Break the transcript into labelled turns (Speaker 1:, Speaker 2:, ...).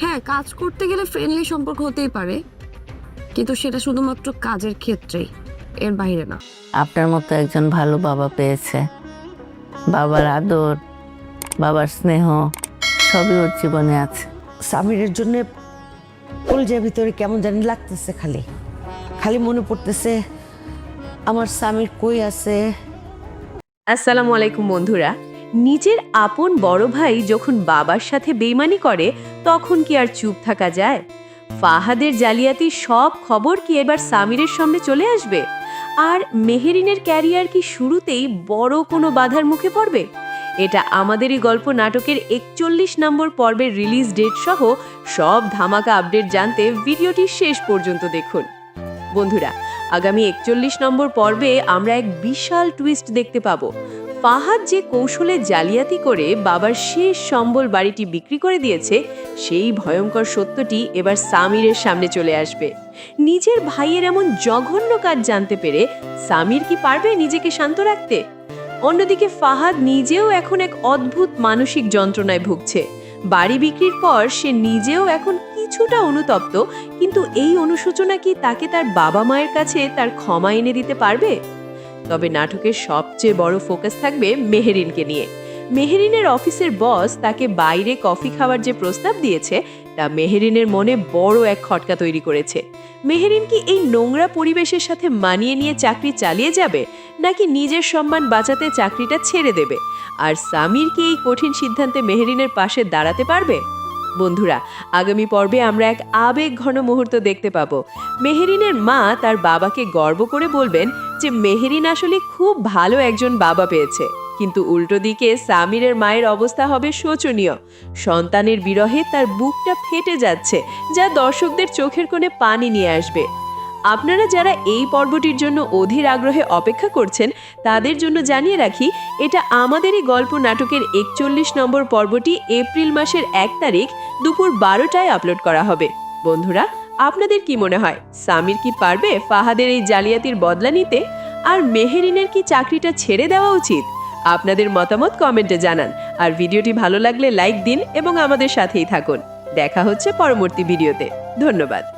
Speaker 1: হ্যাঁ, কাজ করতে গেলে ফ্রেন্ডলি সম্পর্ক হতেই পারে, কিন্তু সেটা শুধুমাত্র কাজের ক্ষেত্রেই, এর বাইরে না।
Speaker 2: আপনার মতো একজন ভালো বাবা পেয়েছে। বাবার আদর, বাবার স্নেহ সবই ওর জীবনে আছে।
Speaker 3: সামিরের জন্য কলজার ভিতরে কেমন জানি লাগতেছে, খালি খালি মনে পড়তেছে আমার সামির কই আছে।
Speaker 4: আসসালামু আলাইকুম বন্ধুরা। নিজের আপন বড় ভাই যখন বাবার সাথে বেইমানি করে তখন কি আর চুপ থাকা যায়? ফাহাদের জালিয়াতির সব খবর কি এবার সামিরের সামনে চলে আসবে? আর মেহেরিনের ক্যারিয়ার কি শুরুতেই বড় কোনো বাধার মুখে পড়বে? এটা আমাদেরই গল্প নাটকের 41 নম্বর পর্বের রিলিজ ডেট সহ সব ধামাকা আপডেট জানতে ভিডিওটি শেষ পর্যন্ত দেখুন। বন্ধুরা, আগামী 41 নম্বর পর্বে আমরা এক বিশাল টুইস্ট দেখতে পাবো। ফাহাদ যে কৌশলে জালিয়াতি করে বাবার শেষ সম্বল বাড়িটি বিক্রি করে দিয়েছে, সেই ভয়ঙ্কর সত্যটি এবার সামিরের সামনে চলে আসবে। নিজের ভাইয়ের এমন জঘন্য কাজ জানতে পেরে সামির কি পারবে নিজেকে শান্ত রাখতে? অন্যদিকে ফাহাদ নিজেও এখন এক অদ্ভুত মানসিক যন্ত্রণায় ভুগছে। বাড়ি বিক্রির পর সে নিজেও এখন কিছুটা অনুতপ্ত, কিন্তু এই অনুশোচনা কি তাকে তার বাবা মায়ের কাছে তার ক্ষমা এনে দিতে পারবে? তবে নাটকের সবচেয়ে বড় ফোকাস থাকবে মেহেরিনকে নিয়ে। মেহেরিনের অফিসের বস তাকে বাইরে কফি খাওয়ার যে প্রস্তাব দিয়েছে, তা মেহেরিনের মনে বড় এক খটকা তৈরি করেছে। মেহেরিন কি এই নোংরা পরিবেশের সাথে মানিয়ে নিয়ে চাকরি চালিয়ে যাবে, নাকি নিজের সম্মান বাঁচাতে চাকরিটা ছেড়ে দেবে? আর সামির কি এই কঠিন সিদ্ধান্তে মেহেরিনের পাশে দাঁড়াতে পারবে? বন্ধুরা, আগামী পর্বে আমরা এক আবেগ ঘন মুহূর্ত দেখতে পাবো। মেহেরিনের মা তার বাবাকে গর্ব করে বলবেন যে মেহেরিন আসলে খুব ভালো একজন বাবা পেয়েছে, কিন্তু উল্টো দিকে সামিরের মায়ের অবস্থা হবে শোচনীয়। সন্তানের বিরহে তার বুকটা ফেটে যাচ্ছে, যা দর্শকদের চোখের কোণে পানি নিয়ে আসবে। আপনারা যারা এই পর্বটির জন্য অধীর আগ্রহে অপেক্ষা করছেন, তাদের জন্য জানিয়ে রাখি, এটা আমাদেরই গল্প নাটকের 41 নম্বর পর্বটি এপ্রিল মাসের 1 তারিখ দুপুর 12টায় আপলোড করা হবে। বন্ধুরা, আপনাদের কি মনে হয়, সামির কি পারবে ফাহাদের এই জালিয়াতির বদলা নিতে? আর মেহেরিনের কি চাকরিটা ছেড়ে দেওয়া উচিত? আপনাদের মতামত কমেন্টে জানান। আর ভিডিওটি ভালো লাগলে লাইক দিন এবং আমাদের সাথেই থাকুন। দেখা হচ্ছে পরবর্তী ভিডিওতে। ধন্যবাদ।